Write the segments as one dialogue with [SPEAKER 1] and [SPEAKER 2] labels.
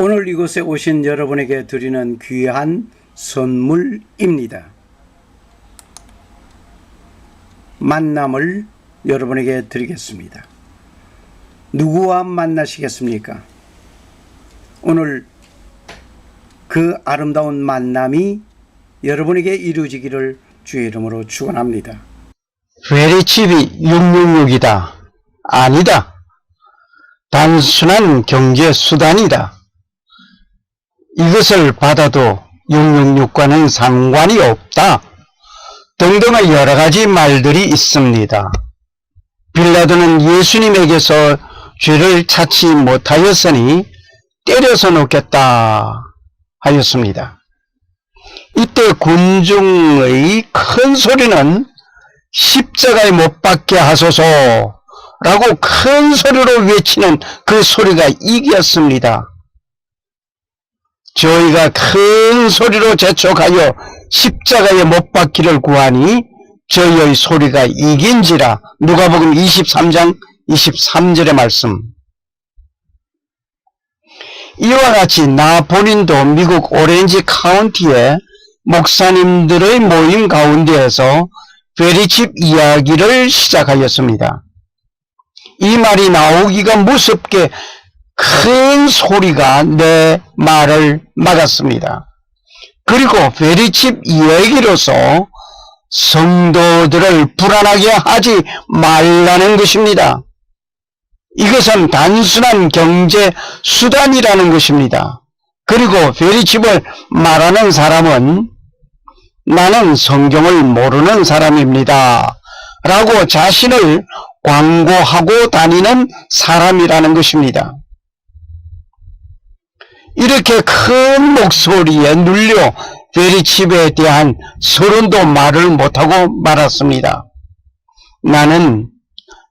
[SPEAKER 1] 오늘 이곳에 오신 여러분에게 드리는 귀한 선물입니다. 만남을 여러분에게 드리겠습니다. 누구와 만나시겠습니까? 오늘 그 아름다운 만남이 여러분에게 이루어지기를 주의 이름으로 축원합니다.
[SPEAKER 2] 베리칩이 666이다. 아니다. 단순한 경제 수단이다. 이것을 받아도 666과는 상관이 없다. 등등의 여러 가지 말들이 있습니다. 빌라도는 예수님에게서 죄를 찾지 못하였으니 때려서 놓겠다 하였습니다. 이때 군중의 큰 소리는 십자가에 못 박게 하소서 라고 큰 소리로 외치는 그 소리가 이겼습니다. 저희가 큰 소리로 재촉하여 십자가에 못 박기를 구하니 저희의 소리가 이긴지라. 누가복음 23장 23절의 말씀. 이와 같이 나 본인도 미국 오렌지 카운티의 목사님들의 모임 가운데에서 베리칩 이야기를 시작하였습니다. 이 말이 나오기가 무섭게 큰 소리가 내 말을 막았습니다. 그리고 베리칩 이야기로서 성도들을 불안하게 하지 말라는 것입니다. 이것은 단순한 경제 수단이라는 것입니다. 그리고 베리칩을 말하는 사람은 나는 성경을 모르는 사람입니다 라고 자신을 광고하고 다니는 사람이라는 것입니다. 이렇게 큰 목소리에 눌려 베리칩에 대한 서론도 말을 못하고 말았습니다. 나는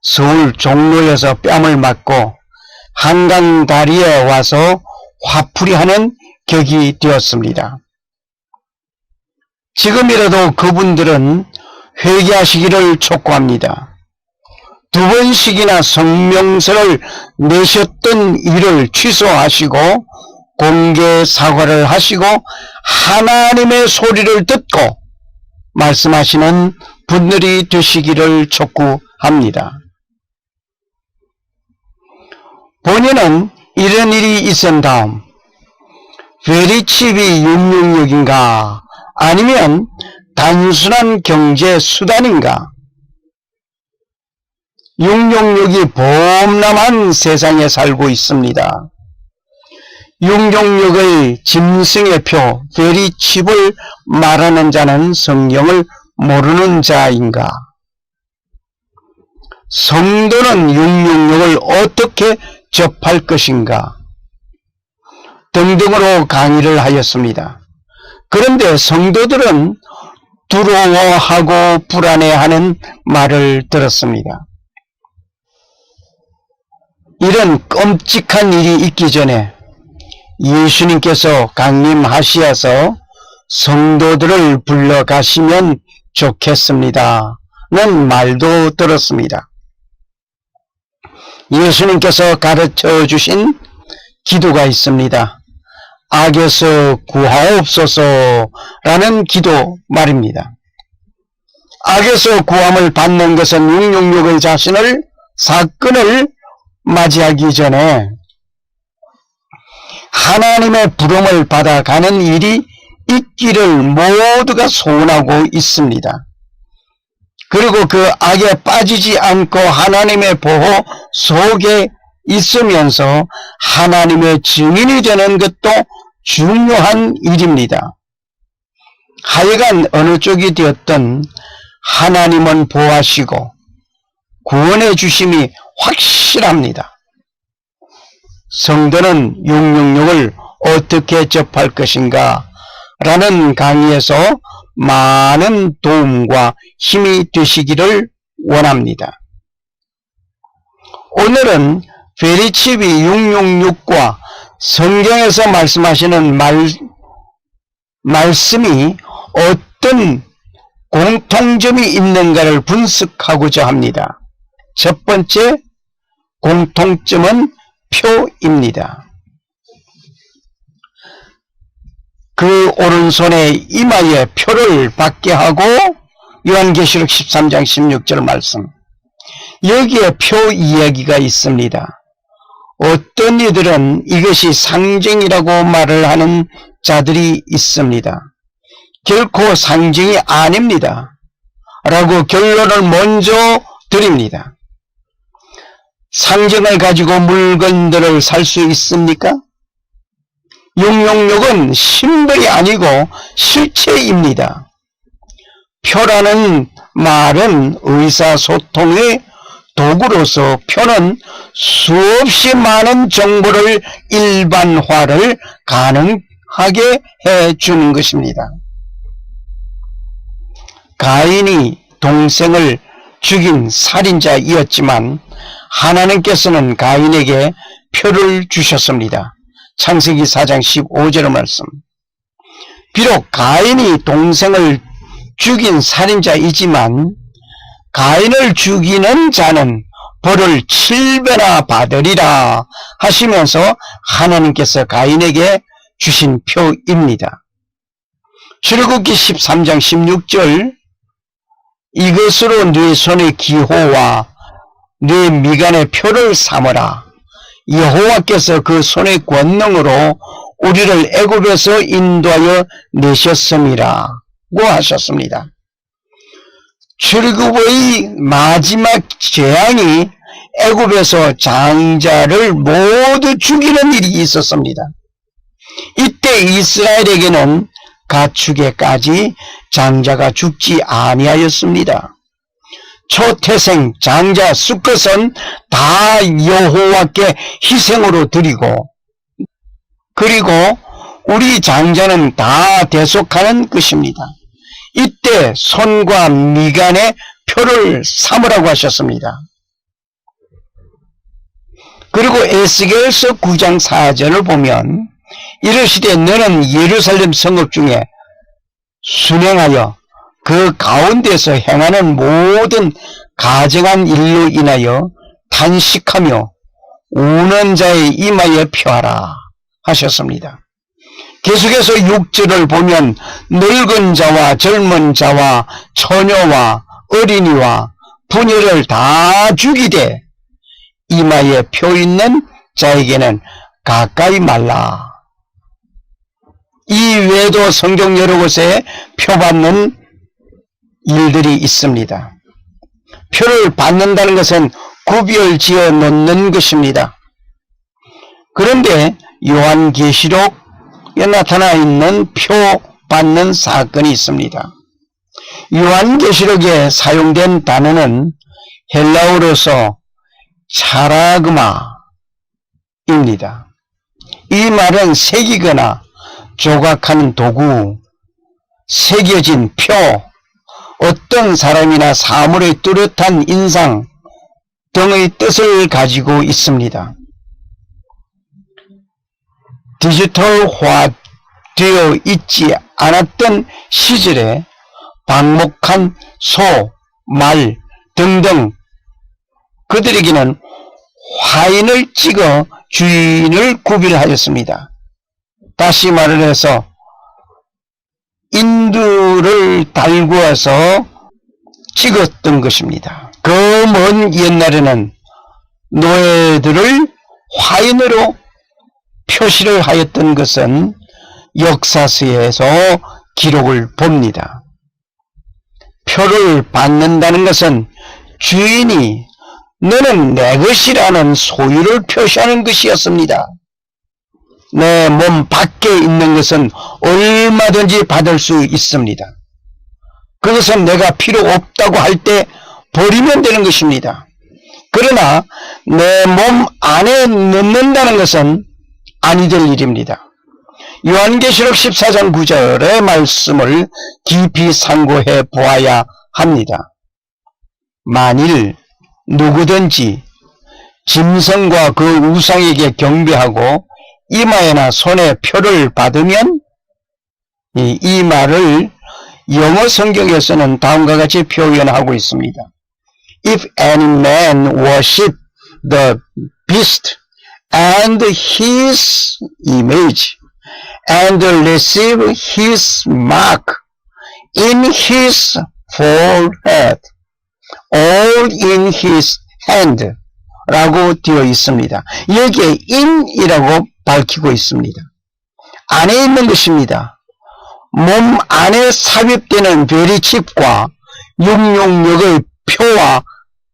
[SPEAKER 2] 서울 종로에서 뺨을 맞고 한강 다리에 와서 화풀이하는 격이 되었습니다. 지금이라도 그분들은 회개하시기를 촉구합니다. 2번씩이나 성명서를 내셨던 일을 취소하시고 공개 사과를 하시고 하나님의 소리를 듣고 말씀하시는 분들이 되시기를 촉구합니다. 본인은 이런 일이 있은 다음 베리칩이 666인가 아니면 단순한 경제 수단인가? 666이 범람한 세상에 살고 있습니다. 666의 짐승의 표 베리칩을 말하는 자는 성경을 모르는 자인가? 성도는 666을 어떻게 접할 것인가? 등등으로 강의를 하였습니다. 그런데 성도들은 두려워하고 불안해하는 말을 들었습니다. 이런 끔찍한 일이 있기 전에 예수님께서 강림하시어서 성도들을 불러가시면 좋겠습니다 는 말도 들었습니다. 예수님께서 가르쳐 주신 기도가 있습니다. 악에서 구하옵소서 라는 기도 말입니다. 악에서 구함을 받는 것은 666의 자신을 사건을 맞이하기 전에 하나님의 부름을 받아가는 일이 있기를 모두가 소원하고 있습니다. 그리고 그 악에 빠지지 않고 하나님의 보호 속에 있으면서 하나님의 증인이 되는 것도 중요한 일입니다. 하여간 어느 쪽이 되었든 하나님은 보호하시고 구원해 주심이 확실합니다. 성도는 666을 어떻게 접할 것인가 라는 강의에서 많은 도움과 힘이 되시기를 원합니다. 오늘은 베리칩이 666과 성경에서 말씀하시는 말씀이 어떤 공통점이 있는가를 분석하고자 합니다. 첫 번째 공통점은 표입니다. 그 오른손에 이마에 표를 받게 하고 요한계시록 13장 16절 말씀. 여기에 표 이야기가 있습니다. 어떤 이들은 이것이 상징이라고 말을 하는 자들이 있습니다. 결코 상징이 아닙니다. 라고 결론을 먼저 드립니다. 상징을 가지고 물건들을 살 수 있습니까? 666은 심벌이 아니고 실체입니다. 표라는 말은 의사소통의 도구로서 표는 수없이 많은 정보를 일반화를 가능하게 해주는 것입니다. 가인이 동생을 죽인 살인자이었지만 하나님께서는 가인에게 표를 주셨습니다. 창세기 4장 15절 말씀. 비록 가인이 동생을 죽인 살인자이지만 가인을 죽이는 자는 벌을 7배나 받으리라 하시면서 하나님께서 가인에게 주신 표입니다. 출애굽기 13장 16절 이것으로 네 손의 기호와 네 미간의 표를 삼으라. 여호와께서 그 손의 권능으로 우리를 애굽에서 인도하여 내셨음이라고 하셨습니다. 출애굽의 마지막 재앙이 애굽에서 장자를 모두 죽이는 일이 있었습니다. 이때 이스라엘에게는 가축에까지 장자가 죽지 아니하였습니다. 초태생 장자 수컷은 다 여호와께 희생으로 드리고 그리고 우리 장자는 다 대속하는 것입니다. 이때 손과 미간의 표를 삼으라고 하셨습니다. 그리고 에스겔서 9장 4절을 보면 이르시되 너는 예루살렘 성읍 중에 순행하여 그 가운데서 행하는 모든 가증한 일로 인하여 탄식하며 우는 자의 이마에 표하라 하셨습니다. 계속해서 6절을 보면 늙은 자와 젊은 자와 처녀와 어린이와 부녀를 다 죽이되 이마에 표 있는 자에게는 가까이 말라. 이 외에도 성경 여러 곳에 표받는 일들이 있습니다. 표를 받는다는 것은 구별 지어 놓는 것입니다. 그런데 요한계시록에 나타나 있는 표 받는 사건이 있습니다. 요한계시록에 사용된 단어는 헬라어로서 차라그마입니다. 이 말은 새기거나 조각하는 도구, 새겨진 표, 어떤 사람이나 사물의 뚜렷한 인상 등의 뜻을 가지고 있습니다. 디지털화 되어 있지 않았던 시절에 방목한 소, 말 등등 그들에게는 화인을 찍어 주인을 구별하였습니다. 다시 말을 해서 인두를 달구어서 찍었던 것입니다. 그 먼 옛날에는 노예들을 화인으로 표시를 하였던 것은 역사서에서 기록을 봅니다. 표를 받는다는 것은 주인이 너는 내 것이라는 소유를 표시하는 것이었습니다. 내 몸 밖에 있는 것은 얼마든지 받을 수 있습니다. 그것은 내가 필요 없다고 할 때 버리면 되는 것입니다. 그러나 내 몸 안에 넣는다는 것은 아니 될 일입니다. 요한계시록 14장 9절의 말씀을 깊이 상고해 보아야 합니다. 만일 누구든지 짐승과 그 우상에게 경배하고 이마에나 손에 표를 받으면 이 말을 영어 성경에서는 다음과 같이 표현하고 있습니다. If any man worship the beast and his image and receive his mark in his forehead, all in his hand 라고 되어 있습니다. 여기에 in이라고 밝히고 있습니다. 안에 있는 것입니다. 몸 안에 삽입되는 베리칩과 육용력의 표와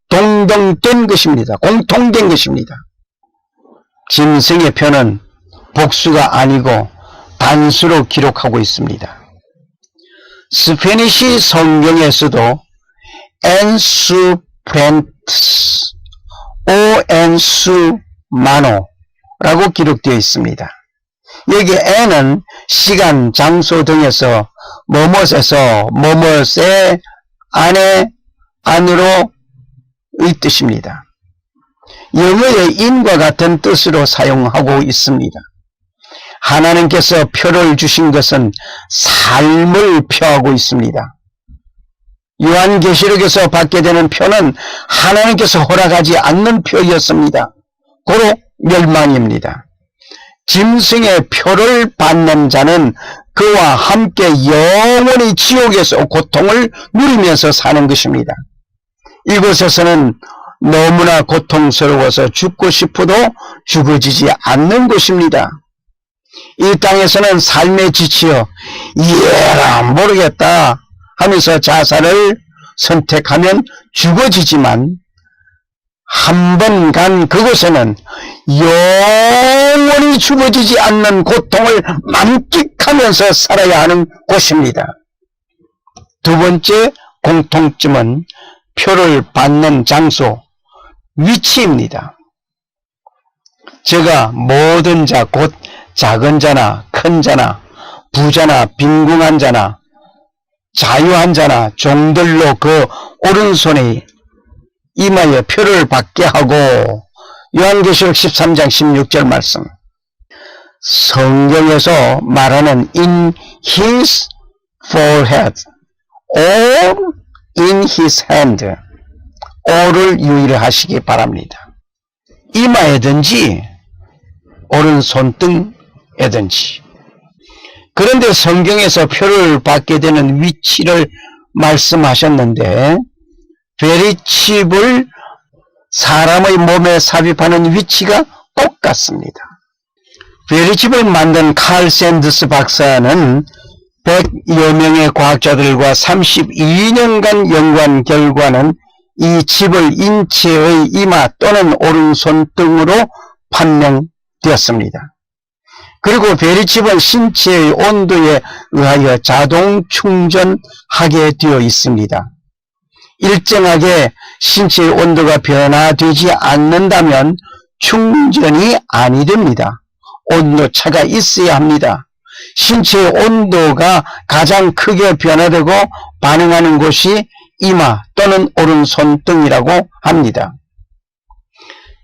[SPEAKER 2] 동등된 것입니다. 공통된 것입니다. 짐승의 표는 복수가 아니고 단수로 기록하고 있습니다. 스페니시 성경에서도 엔수 프렌트스 오 엔수 마노라고 기록되어 있습니다. 여기 N은 시간, 장소 등에서 뭐뭇에서 뭐뭇의 안에 안으로 의 뜻입니다. 영어의 in과 같은 뜻으로 사용하고 있습니다. 하나님께서 표를 주신 것은 삶을 표하고 있습니다. 요한계시록에서 받게 되는 표는 하나님께서 허락하지 않는 표였습니다. 고로 멸망입니다. 짐승의 표를 받는 자는 그와 함께 영원히 지옥에서 고통을 누리면서 사는 것입니다. 이곳에서는 너무나 고통스러워서 죽고 싶어도 죽어지지 않는 곳입니다. 이 땅에서는 삶에 지치어 이해라 모르겠다 하면서 자살을 선택하면 죽어지지만 한 번 간 그곳에는 영원히 죽어지지 않는 고통을 만끽하면서 살아야 하는 곳입니다. 두 번째 공통점은 표를 받는 장소, 위치입니다. 제가 모든 자, 곧 작은 자나 큰 자나 부자나 빈궁한 자나 자유한 자나 종들로 그 오른손에 이마에 표를 받게 하고 요한계시록 13장 16절 말씀 성경에서 말하는 in his forehead or in his hand all을 유의하시기 바랍니다. 이마에든지 오른손등에든지. 그런데 성경에서 표를 받게 되는 위치를 말씀하셨는데 베리칩을 사람의 몸에 삽입하는 위치가 똑같습니다. 베리칩을 만든 칼 샌더스 박사는 100여 명의 과학자들과 32년간 연구한 결과는 이 칩을 인체의 이마 또는 오른손 등으로 판명되었습니다. 그리고 베리칩은 신체의 온도에 의하여 자동 충전하게 되어 있습니다. 일정하게 신체의 온도가 변화되지 않는다면 충전이 아니 됩니다. 온도차가 있어야 합니다. 신체의 온도가 가장 크게 변화되고 반응하는 곳이 이마 또는 오른손 등이라고 합니다.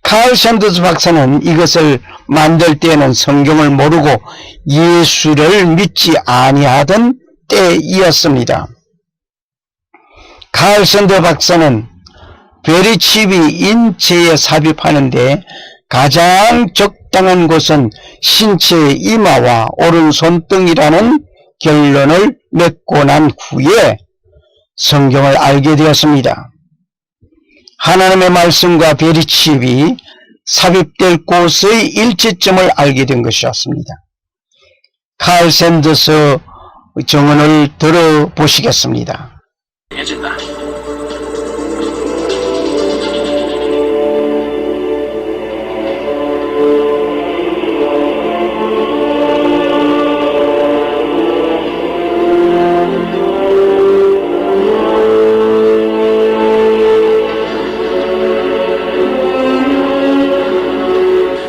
[SPEAKER 2] 칼 샌더스 박사는 이것을 만들 때에는 성경을 모르고 예수를 믿지 아니하던 때이었습니다. 칼 샌더스 박사는 베리칩이 인체에 삽입하는데 가장 적당한 곳은 신체의 이마와 오른손 등이라는 결론을 맺고 난 후에 성경을 알게 되었습니다. 하나님의 말씀과 베리칩이 삽입될 곳의 일치점을 알게 된 것이었습니다. 칼 샌더스 증언을 들어보시겠습니다.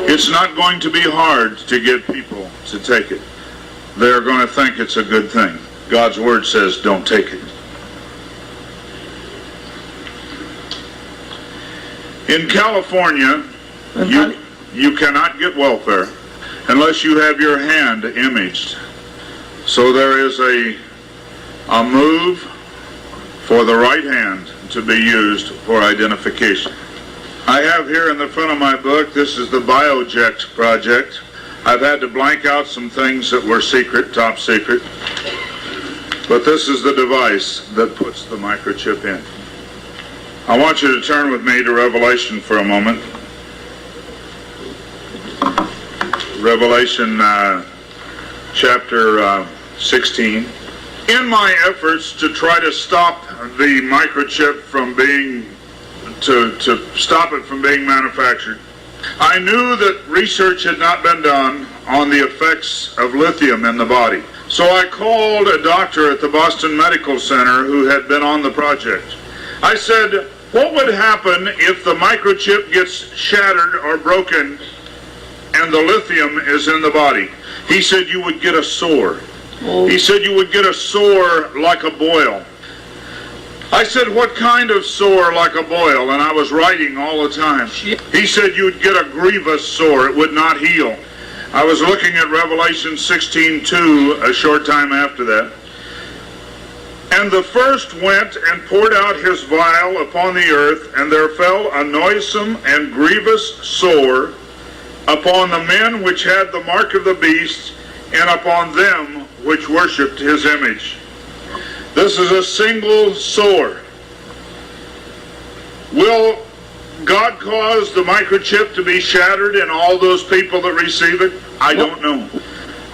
[SPEAKER 3] It's not going to be hard to get people to take it. They're going to think it's a good thing. God's word says don't take it. In California, you cannot get welfare unless you have your hand imaged. So there is a move for the right hand to be used for identification. I have here in the front of my book, this is the BioJect project. I've had to blank out some things that were secret, top secret. But this is the device that puts the microchip in. I want you to turn with me to Revelation for a moment. Revelation chapter 16. In my efforts to try to stop the microchip from being, to stop it from being manufactured, I knew that research had not been done on the effects of lithium in the body. So I called a doctor at the Boston Medical Center who had been on the project. I said, what would happen if the microchip gets shattered or broken and the lithium is in the body? He said you would get a sore. He said you would get a sore like a boil. I said, what kind of sore like a boil? And I was writing all the time. He said you'd get a grievous sore. It would not heal. I was looking at Revelation 16:2 a short time after that. And the first went and poured out his vial upon the earth, and there fell a noisome and grievous sore upon the men which had the mark of the beast, and upon them which worshipped his image. This is a single sore. Will God cause the microchip to be shattered in all those people that receive it? I don't know.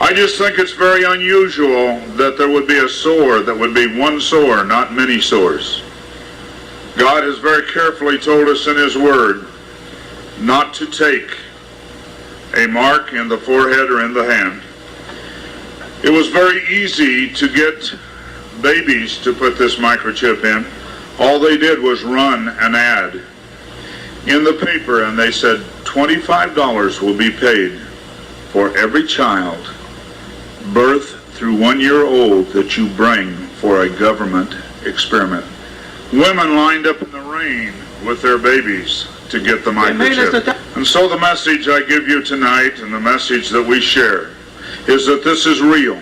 [SPEAKER 3] I just think it's very unusual that there would be a sore that would be one sore, not many sores. God has very carefully told us in his word not to take a mark in the forehead or in the hand. It was very easy to get babies to put this microchip in. All they did was run an ad in the paper, and they said $25 will be paid for every child birth through 1 year old that you bring for a government experiment. Women lined up in the rain with their babies to get the microchip. And so the message I give you tonight, and the message that we share, is that this is real.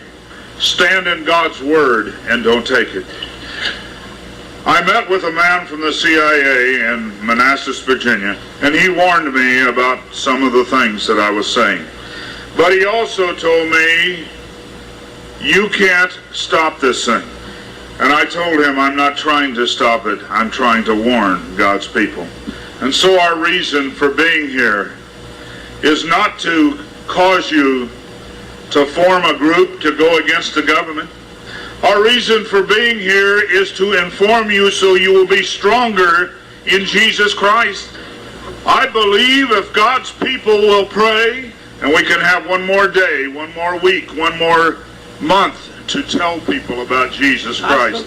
[SPEAKER 3] Stand in God's word and don't take it. I met with a man from the CIA in Manassas, Virginia, and he warned me about some of the things that I was saying. But he also told me, you can't stop this thing. And I told him, I'm not trying to stop it, I'm trying to warn God's people. And so our reason for being here is not to cause you to form a group to go against the government. Our reason for being here is to inform you so you will be stronger in Jesus Christ. I believe if God's people will pray, and we can have one more day, one more week, one more month to tell people about Jesus Christ.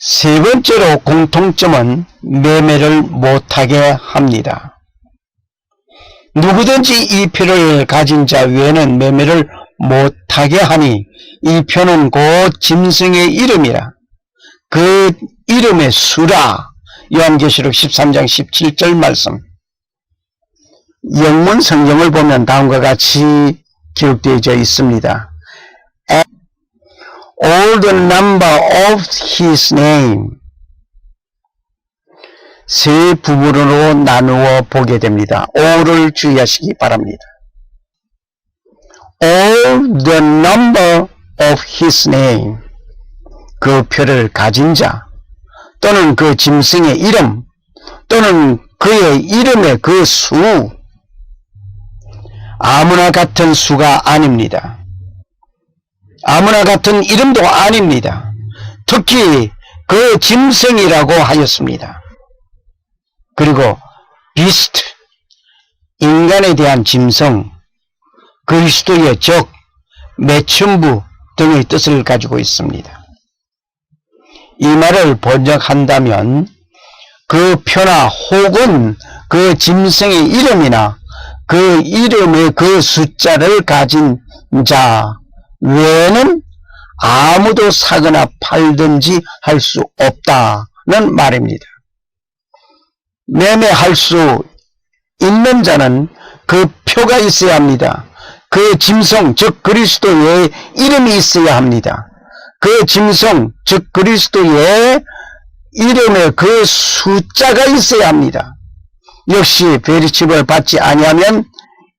[SPEAKER 2] 세 번째로 공통점은 매매를 못하게 합니다. 누구든지 이 표를 가진 자 외에는 매매를 못하게 하니 이 표는 곧 짐승의 이름이라. 그 이름의 수라. 요한계시록 13장 17절 말씀. 영문 성경을 보면 다음과 같이 기록되어 있습니다. All the number of his name. 세 부분으로 나누어 보게 됩니다. all을 주의하시기 바랍니다. All the number of his name. 그 표를 가진 자, 또는 그 짐승의 이름, 또는 그의 이름의 그 수. 아무나 같은 수가 아닙니다. 아무나 같은 이름도 아닙니다. 특히 그 짐승이라고 하였습니다. 그리고 비스트, 인간에 대한 짐승, 그리스도의 적, 매춘부 등의 뜻을 가지고 있습니다. 이 말을 번역한다면 그 표나 혹은 그 짐승의 이름이나 그 이름의 그 숫자를 가진 자 외에는 아무도 사거나 팔든지 할 수 없다는 말입니다. 매매할 수 있는 자는 그 표가 있어야 합니다. 그 짐승, 즉 그리스도의 이름이 있어야 합니다. 그 짐승, 즉 그리스도의 이름의 그 숫자가 있어야 합니다. 역시 베리칩을 받지 아니하면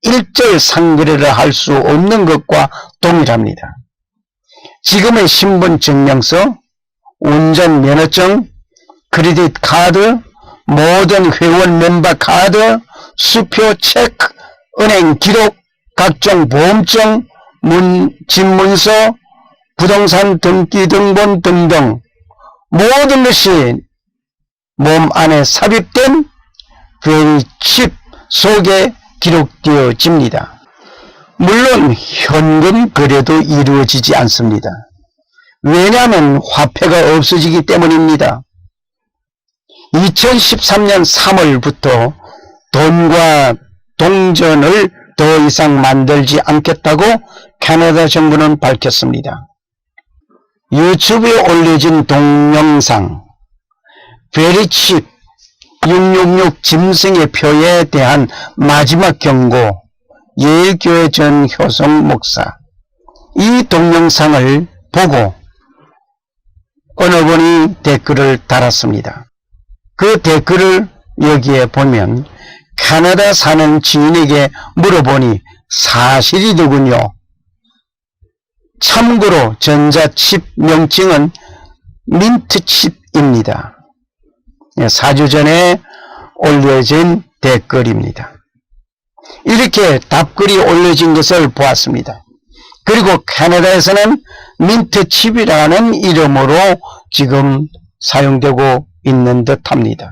[SPEAKER 2] 일절 상거래를 할 수 없는 것과 동일합니다. 지금의 신분증명서, 운전면허증, 크레딧 카드, 모든 회원 멤버 카드, 수표 체크, 은행 기록, 각종 보험증, 집문서, 부동산 등기 등본 등등 모든 것이 몸 안에 삽입된 칩 속에 기록되어집니다. 물론 현금 거래도 이루어지지 않습니다. 왜냐하면 화폐가 없어지기 때문입니다. 2013년 3월부터 돈과 동전을 더 이상 만들지 않겠다고 캐나다 정부는 밝혔습니다. 유튜브에 올려진 동영상 베리칩 666 짐승의 표에 대한 마지막 경고, 예일교회 전 효성 목사. 이 동영상을 보고 어느 분이 댓글을 달았습니다. 그 댓글을 여기에 보면 캐나다 사는 지인에게 물어보니 사실이더군요. 참고로 전자칩 명칭은 민트칩입니다. 4주 전에 올려진 댓글입니다. 이렇게 답글이 올려진 것을 보았습니다. 그리고 캐나다에서는 민트칩이라는 이름으로 지금 사용되고 있는 듯합니다.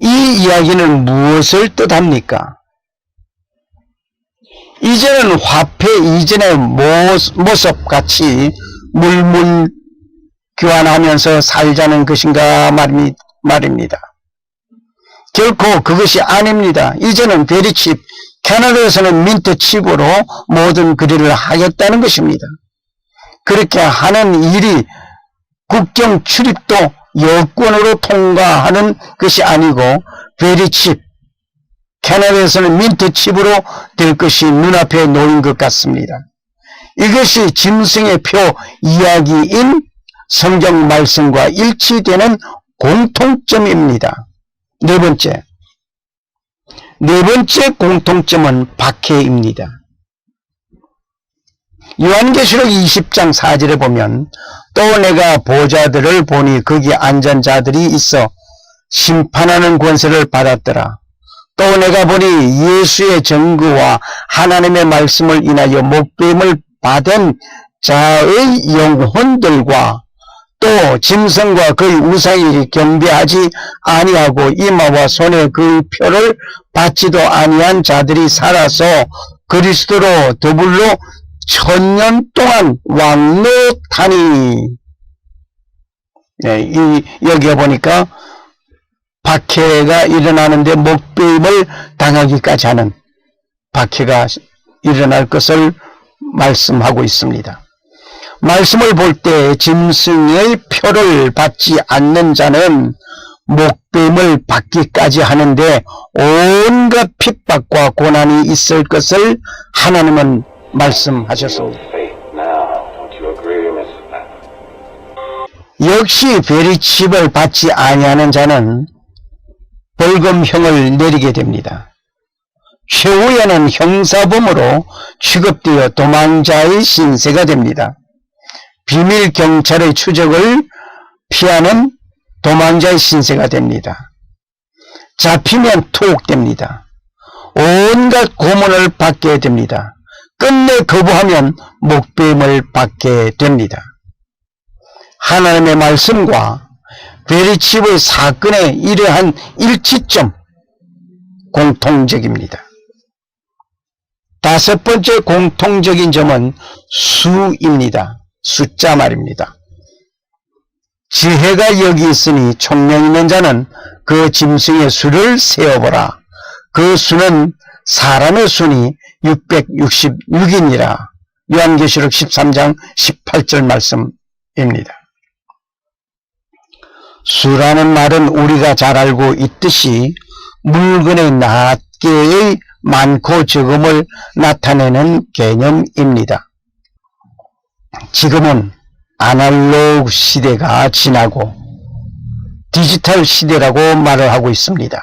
[SPEAKER 2] 이 이야기는 무엇을 뜻합니까? 이제는 화폐 이전의 모습같이 물물 교환하면서 살자는 것인가 말입니다. 결코 그것이 아닙니다. 이제는 베리칩, 캐나다에서는 민트칩으로 모든 거래를 하겠다는 것입니다. 그렇게 하는 일이 국경 출입도 여권으로 통과하는 것이 아니고 베리칩, 캐나다에서는 민트칩으로 될 것이 눈앞에 놓인 것 같습니다. 이것이 짐승의 표 이야기인 성경 말씀과 일치되는 공통점입니다. 네 번째 공통점은 박해입니다. 요한계시록 20장 4절에 보면 또 내가 보좌들을 보니 거기 앉은 자들이 있어 심판하는 권세를 받았더라. 또 내가 보니 예수의 증거와 하나님의 말씀을 인하여 목배임을 받은 자의 영혼들과 또 짐승과 그의 우상이 경배하지 아니하고 이마와 손에 그의 표를 받지도 아니한 자들이 살아서 그리스도로 더불어 1000년 동안 왕노하니. 네, 여기에 보니까 박해가 일어나는데 목배임을 당하기까지 하는 박해가 일어날 것을 말씀하고 있습니다. 말씀을 볼 때 짐승의 표를 받지 않는 자는 목배임을 받기까지 하는데 온갖 핍박과 고난이 있을 것을 하나님은 말씀하셨습니다. 역시 베리칩을 받지 아니하는 자는 벌금형을 내리게 됩니다. 최후에는 형사범으로 취급되어 도망자의 신세가 됩니다. 비밀 경찰의 추적을 피하는 도망자의 신세가 됩니다. 잡히면 투옥됩니다. 온갖 고문을 받게 됩니다. 끝내 거부하면 목배임을 받게 됩니다. 하나님의 말씀과 베리칩의 사건의 이러한 일치점 공통적입니다. 다섯 번째 공통적인 점은 수입니다. 숫자 말입니다. 지혜가 여기 있으니 총명 있는 자는 그 짐승의 수를 세어보라. 그 수는 사람의 수니 666이니라. 요한계시록 13장 18절 말씀입니다. 수라는 말은 우리가 잘 알고 있듯이 물건의 낱개의 많고 적음을 나타내는 개념입니다. 지금은 아날로그 시대가 지나고 디지털 시대라고 말을 하고 있습니다.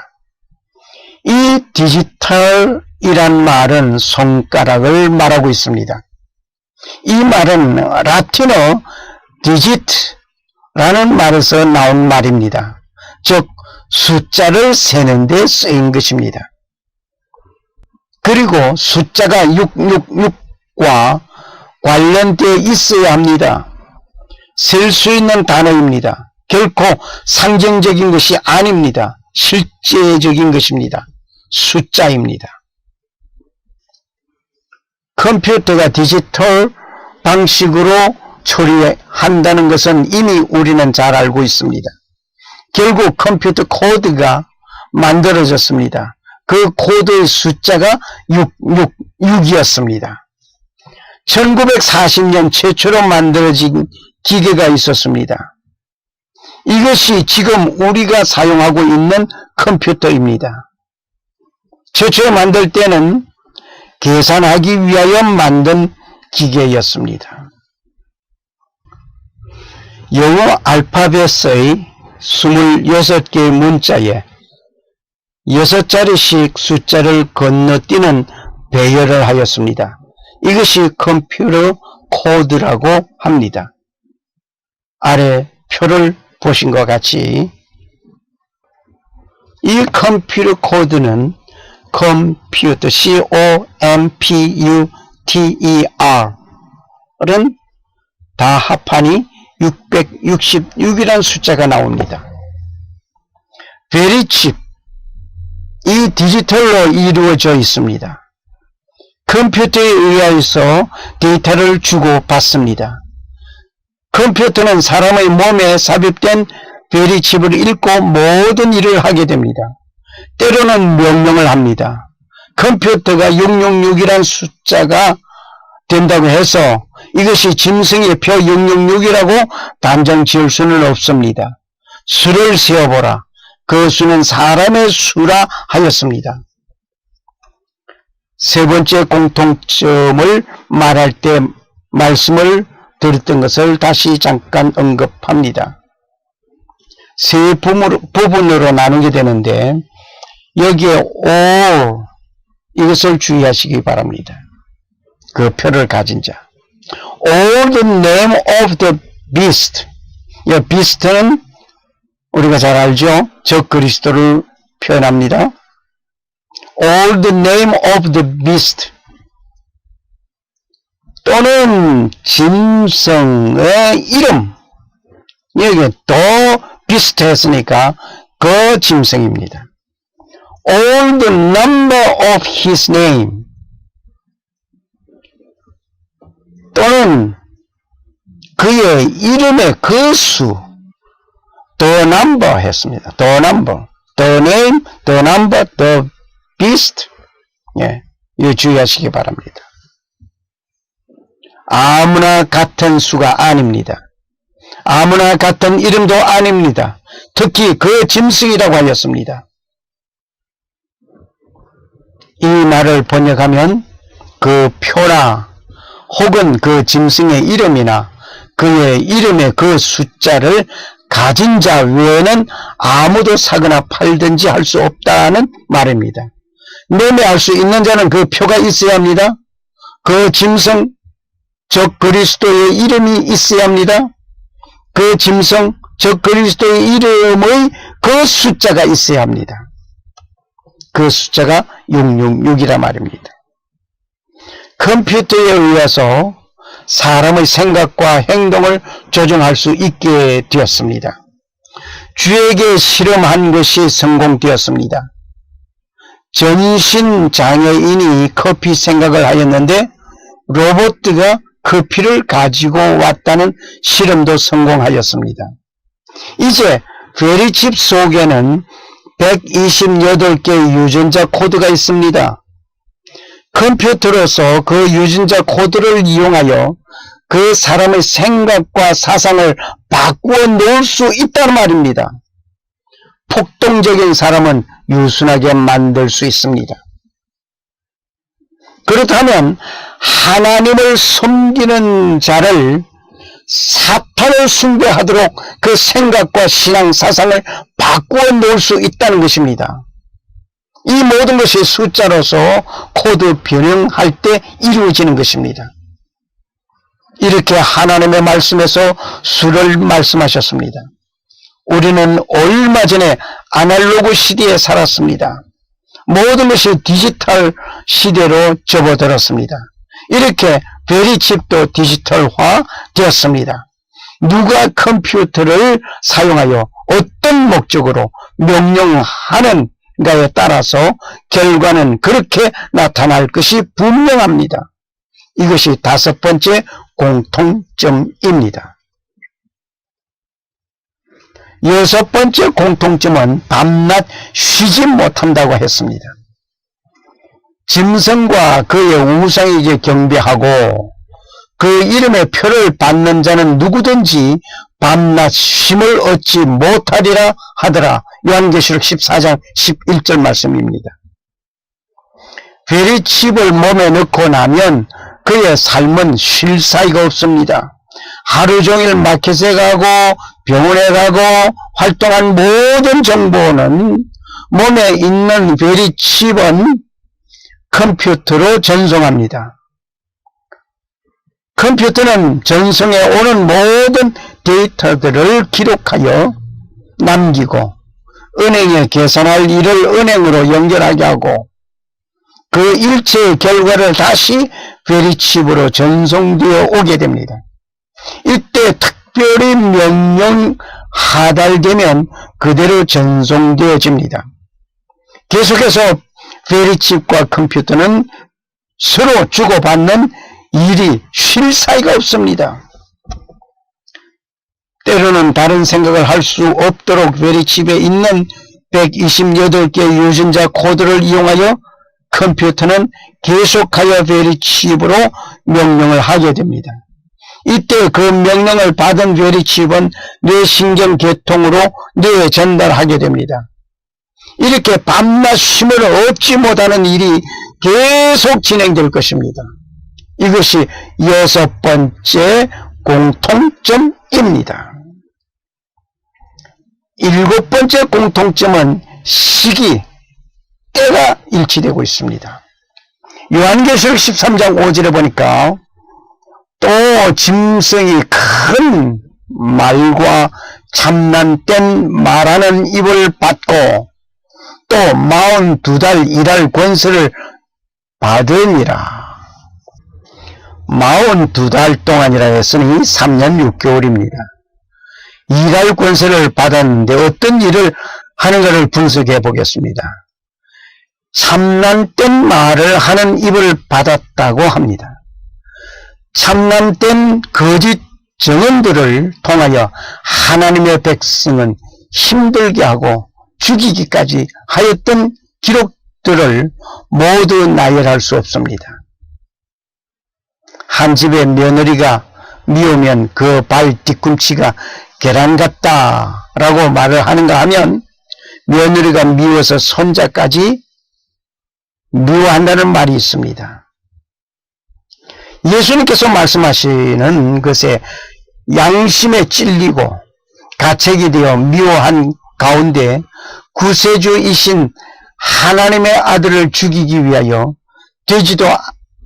[SPEAKER 2] 이 디지털이란 말은 손가락을 말하고 있습니다. 이 말은 라틴어 digit라는 말에서 나온 말입니다. 즉 숫자를 세는 데 쓰인 것입니다. 그리고 숫자가 666과 관련되어 있어야 합니다. 셀 수 있는 단어입니다. 결코 상징적인 것이 아닙니다. 실제적인 것입니다. 숫자입니다. 컴퓨터가 디지털 방식으로 처리한다는 것은 이미 우리는 잘 알고 있습니다. 결국 컴퓨터 코드가 만들어졌습니다. 그 코드의 숫자가 666이었습니다. 1940년 최초로 만들어진 기계가 있었습니다. 이것이 지금 우리가 사용하고 있는 컴퓨터입니다. 최초에 만들 때는 계산하기 위하여 만든 기계였습니다. 영어 알파벳의 26개의 문자에 6자리씩 숫자를 건너뛰는 배열을 하였습니다. 이것이 컴퓨터 코드라고 합니다. 아래 표를 보신 것 같이 이 컴퓨터 코드는 컴퓨터 COMPUTER은 다 합하니 666이라는 숫자가 나옵니다. 베리칩, 이 디지털로 이루어져 있습니다. 컴퓨터에 의해서 데이터를 주고받습니다. 컴퓨터는 사람의 몸에 삽입된 베리칩을 읽고 모든 일을 하게 됩니다. 때로는 명령을 합니다. 컴퓨터가 666이라는 숫자가 된다고 해서 이것이 짐승의 표 666이라고 단정 지을 수는 없습니다. 수를 세어보라. 그 수는 사람의 수라 하였습니다. 세 번째 공통점을 말할 때 말씀을 드렸던 것을 다시 잠깐 언급합니다. 세 부분으로 나누게 되는데 여기에 all 이것을 주의하시기 바랍니다. 그 표를 가진 자. All the name of the beast. 이 beast는 우리가 잘 알죠? 적 그리스도를 표현합니다. All the name of the beast. 또는 짐승의 이름. 여기 더 비슷했으니까 그 짐승입니다. All the number of his name. 또는 그의 이름의 그 수. The number 했습니다. The number. The name, the number, the beast. 예, 이거 주의하시기 바랍니다. 아무나 같은 수가 아닙니다. 아무나 같은 이름도 아닙니다. 특히 그 짐승이라고 하였습니다. 이 말을 번역하면 그 표나 혹은 그 짐승의 이름이나 그의 이름의 그 숫자를 가진 자 외에는 아무도 사거나 팔든지 할 수 없다는 말입니다. 매매할 수 있는 자는 그 표가 있어야 합니다. 그 짐승, 적 그리스도의 이름이 있어야 합니다. 그 짐승, 적 그리스도의 이름의 그 숫자가 있어야 합니다. 그 숫자가 666이라 말입니다. 컴퓨터에 의해서 사람의 생각과 행동을 조정할 수 있게 되었습니다. 주에게 실험한 것이 성공되었습니다. 전신 장애인이 커피 생각을 하였는데 로봇가 커피를 가지고 왔다는 실험도 성공하였습니다. 이제 베리칩 속에는 128개의 유전자 코드가 있습니다. 컴퓨터로서 그 유전자 코드를 이용하여 그 사람의 생각과 사상을 바꾸어 놓을 수 있다는 말입니다. 폭동적인 사람은 유순하게 만들 수 있습니다. 그렇다면 하나님을 섬기는 자를 사탄을 숭배하도록 그 생각과 신앙 사상을 바꾸어 놓을 수 있다는 것입니다. 이 모든 것이 숫자로서 코드 변형할 때 이루어지는 것입니다. 이렇게 하나님의 말씀에서 수를 말씀하셨습니다. 우리는 얼마 전에 아날로그 시대에 살았습니다. 모든 것이 디지털 시대로 접어들었습니다. 이렇게 베리칩도 디지털화 되었습니다. 누가 컴퓨터를 사용하여 어떤 목적으로 명령하는가에 따라서 결과는 그렇게 나타날 것이 분명합니다. 이것이 다섯 번째 공통점입니다. 여섯 번째 공통점은 밤낮 쉬지 못한다고 했습니다. 짐승과 그의 우상에게 경배하고 그 이름의 표를 받는 자는 누구든지 밤낮 쉼을 얻지 못하리라 하더라. 요한계시록 14장 11절 말씀입니다. 베리칩을 몸에 넣고 나면 그의 삶은 쉴 사이가 없습니다. 하루 종일 마켓에 가고 병원에 가고 활동한 모든 정보는 몸에 있는 베리칩은 컴퓨터로 전송합니다. 컴퓨터는 전송해 오는 모든 데이터들을 기록하여 남기고 은행에 계산할 일을 은행으로 연결하게 하고 그 일체의 결과를 다시 베리칩으로 전송되어 오게 됩니다. 이때 특별히 명령 하달되면 그대로 전송되어집니다. 계속해서 베리칩과 컴퓨터는 서로 주고받는 일이 쉴 사이가 없습니다. 때로는 다른 생각을 할 수 없도록 베리칩에 있는 128개의 유전자 코드를 이용하여 컴퓨터는 계속하여 베리칩으로 명령을 하게 됩니다. 이때 그 명령을 받은 베리칩은 뇌신경 계통으로 뇌에 전달하게 됩니다. 이렇게 밤낮 쉼을 얻지 못하는 일이 계속 진행될 것입니다. 이것이 여섯 번째 공통점입니다. 일곱 번째 공통점은 시기, 때가 일치되고 있습니다. 요한계시록 13장 5절에 보니까 또 짐승이 큰 말과 참난된 말하는 입을 받고 또 42달 일할 권세를 받으니라. 42달 동안이라 했으니 3년 6개월입니다. 일할 권세를 받았는데 어떤 일을 하는가를 분석해 보겠습니다. 참남된 말을 하는 입을 받았다고 합니다. 참남된 거짓 증언들을 통하여 하나님의 백성은 힘들게 하고 죽이기까지 하였던 기록들을 모두 나열할 수 없습니다. 한 집의 며느리가 미우면 그 발 뒤꿈치가 계란 같다 라고 말을 하는가 하면 며느리가 미워서 손자까지 미워한다는 말이 있습니다. 예수님께서 말씀하시는 것에 양심에 찔리고 가책이 되어 미워한 가운데 구세주이신 하나님의 아들을 죽이기 위하여 되지도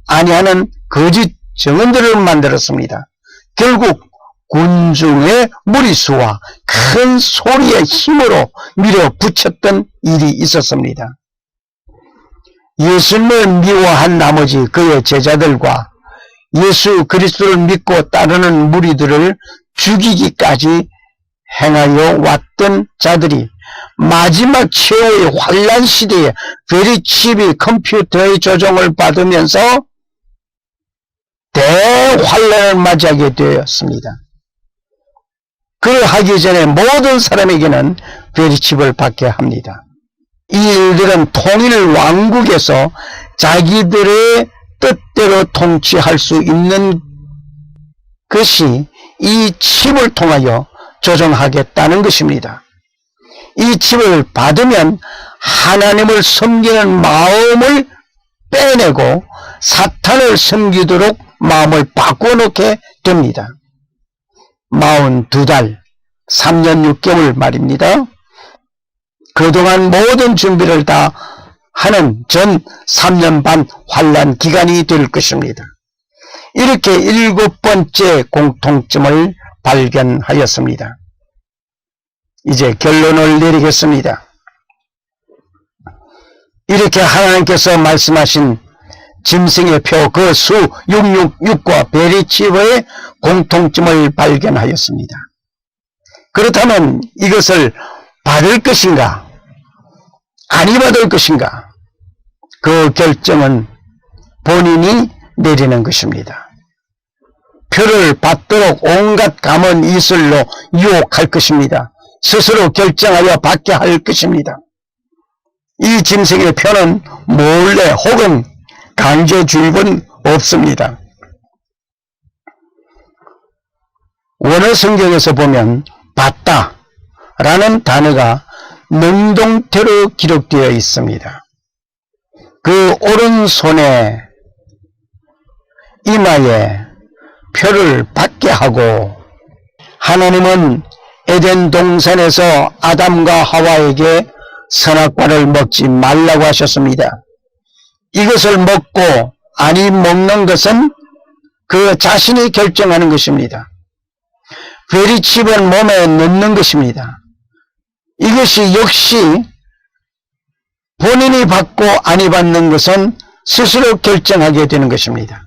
[SPEAKER 2] 아니하는 거짓 증언들을 만들었습니다. 결국 군중의 무리수와 큰 소리의 힘으로 밀어붙였던 일이 있었습니다. 예수님을 미워한 나머지 그의 제자들과 예수 그리스도를 믿고 따르는 무리들을 죽이기까지 행하여 왔던 자들이 마지막 최후의 환란 시대에 베리칩이 컴퓨터의 조종을 받으면서 대환란을 맞이하게 되었습니다. 그러하기 전에 모든 사람에게는 베리칩을 받게 합니다. 이 일들은 통일 왕국에서 자기들의 뜻대로 통치할 수 있는 것이 이 칩을 통하여 조정하겠다는 것입니다. 이 칩을 받으면 하나님을 섬기는 마음을 빼내고 사탄을 섬기도록 마음을 바꿔놓게 됩니다. 42달, 3년 6개월 말입니다. 그동안 모든 준비를 다 하는 전 3년 반 환란 기간이 될 것입니다. 이렇게 7번째 공통점을 발견하였습니다. 이제 결론을 내리겠습니다. 이렇게 하나님께서 말씀하신 짐승의 표 그 수 666과 베리치버의 공통점을 발견하였습니다. 그렇다면 이것을 받을 것인가 아니 받을 것인가 그 결정은 본인이 내리는 것입니다. 표를 받도록 온갖 감언 이술로 유혹할 것입니다. 스스로 결정하여 받게 할 것입니다. 이 짐승의 표는 몰래 혹은 강제 주입은 없습니다. 원어 성경에서 보면 받다 라는 단어가 능동태로 기록되어 있습니다. 그 오른손에 이마에 표를 받게 하고 하나님은 에덴 동산에서 아담과 하와에게 선악과를 먹지 말라고 하셨습니다. 이것을 먹고 아니 먹는 것은 그 자신이 결정하는 것입니다. 베리칩은 몸에 넣는 것입니다. 이것이 역시 본인이 받고 아니 받는 것은 스스로 결정하게 되는 것입니다.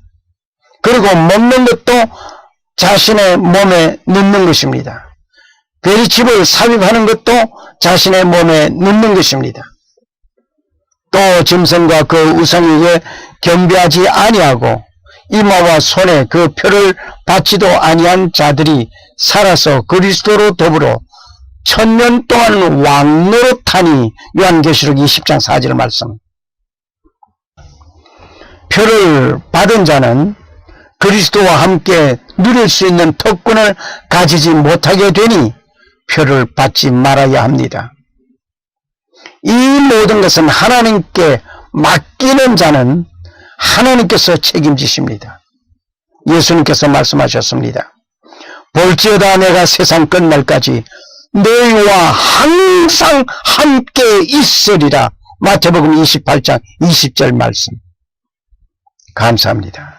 [SPEAKER 2] 그리고 먹는 것도 자신의 몸에 넣는 것입니다. 베리칩을 삽입하는 것도 자신의 몸에 넣는 것입니다. 또 짐승과 그 우상에게 경배하지 아니하고 이마와 손에 그 표를 받지도 아니한 자들이 살아서 그리스도로 더불어 1000년 동안 왕노릇하니 요한계시록 20장 4절 말씀. 표를 받은 자는 그리스도와 함께 누릴 수 있는 특권을 가지지 못하게 되니 표를 받지 말아야 합니다. 이 모든 것은 하나님께 맡기는 자는 하나님께서 책임지십니다. 예수님께서 말씀하셨습니다. 볼지어다 내가 세상 끝날까지 너희와 항상 함께 있으리라. 마태복음 28장 20절 말씀. 감사합니다.